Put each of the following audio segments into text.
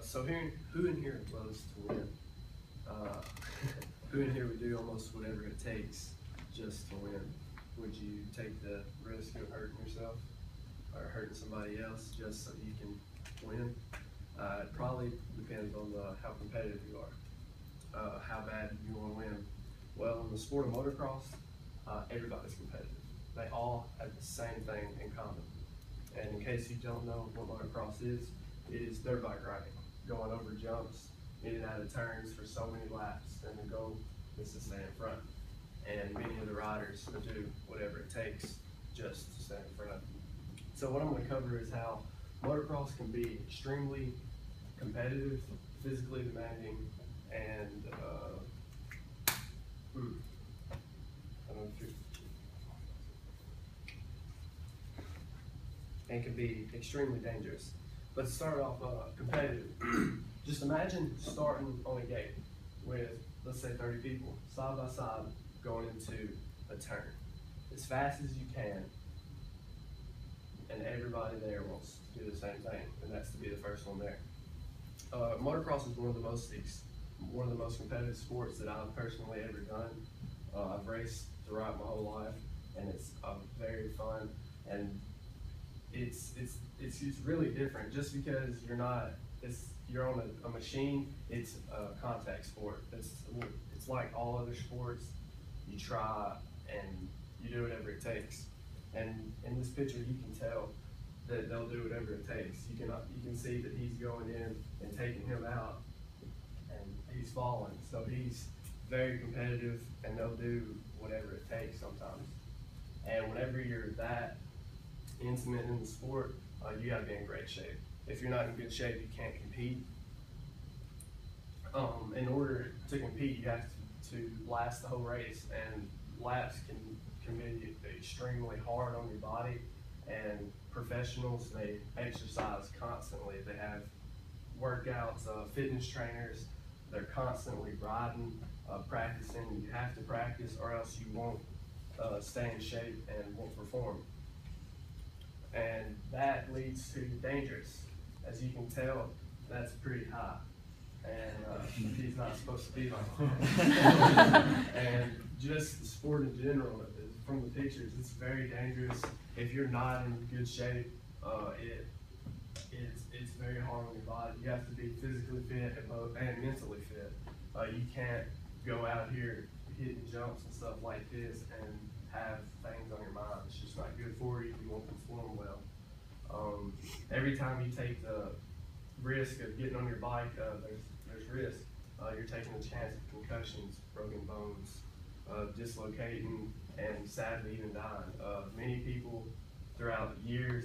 So who in here loves to win? Who in here would do almost whatever it takes just to win? Would you take the risk of hurting yourself or hurting somebody else just so you can win? It probably depends on how competitive you are, how bad you want to win. Well, in the sport of motocross, everybody's competitive. They all have the same thing in common. And in case you don't know what motocross is, it is dirt bike riding, going over jumps, in and out of turns for so many laps, and the goal is to stay in front. And many of the riders will do whatever it takes just to stay in front. So what I'm going to cover is how motocross can be extremely competitive, physically demanding, and I don't know if and can be extremely dangerous. Let's start off competitive. Just imagine starting on a gate with, let's say, 30 people side by side going into a turn as fast as you can, and everybody there wants to do the same thing, and that's to be the first one there. Motocross is one of the most competitive sports that I've personally ever done. I've raced throughout my whole life, and it's very fun, and it's really different. Just because you're on a machine, it's a contact sport. It's like all other sports. You try and you do whatever it takes. And in this picture, you can tell that they'll do whatever it takes. You can see that he's going in and taking him out, and he's falling. So he's very competitive, and they'll do whatever it takes sometimes. And whenever you're that intimate in the sport, you gotta be in great shape. If you're not in good shape, you can't compete. In order to compete, you have to last the whole race, and laps can be extremely hard on your body. And professionals, they exercise constantly. They have workouts, fitness trainers. They're constantly riding, practicing. You have to practice, or else you won't stay in shape and won't perform. And that leads to dangerous. As you can tell, that's pretty high. And he's not supposed to be like that. And just the sport in general, from the pictures, it's very dangerous. If you're not in good shape, it's very hard on your body. You have to be physically fit and mentally fit. You can't go out here hitting jumps and stuff like this and have things on your mind. It's just not good for you. You won't perform well. Every time you take the risk of getting on your bike, there's risk. You're taking a chance of concussions, broken bones, dislocating, and sadly even dying. Many people throughout years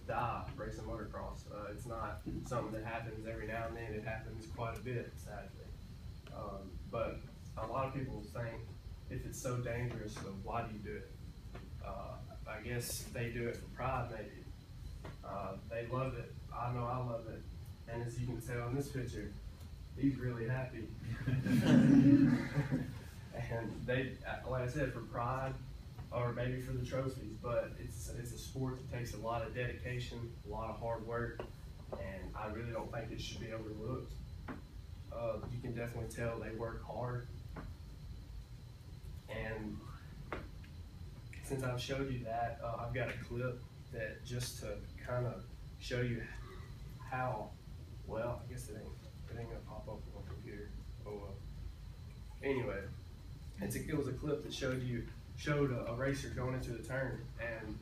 die racing motocross. It's not something that happens every now and then. It happens quite a bit, sadly. But a lot of people think, if it's so dangerous, so why do you do it? I guess they do it for pride, maybe. They love it. I know I love it. And as you can tell in this picture, he's really happy. And they, like I said, for pride, or maybe for the trophies, but it's a sport that takes a lot of dedication, a lot of hard work, and I really don't think it should be overlooked. You can definitely tell they work hard. And since I've showed you that, I've got a clip that just to kind of show you how, well, I guess it ain't gonna pop up on my computer. Oh well. Anyway, it was a clip that showed a racer going into the turn and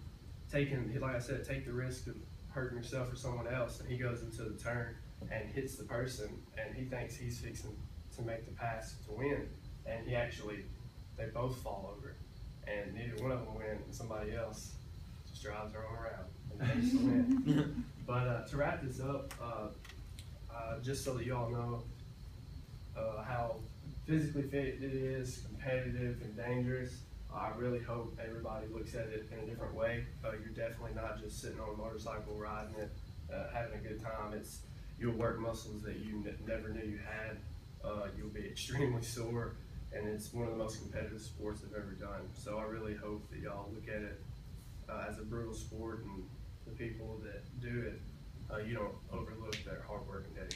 like I said, take the risk of hurting yourself or someone else, and he goes into the turn and hits the person, and he thinks he's fixing to make the pass to win, and they both fall over, and neither one of them win, and somebody else just drives their own around and makes the win. But to wrap this up, just so that you all know how physically fit it is, competitive and dangerous, I really hope everybody looks at it in a different way. You're definitely not just sitting on a motorcycle riding it, having a good time. You'll work muscles that you never knew you had. You'll be extremely sore, and it's one of the most competitive sports I've ever done. So I really hope that y'all look at it as a brutal sport, and the people that do it, you don't overlook their hard work and dedication.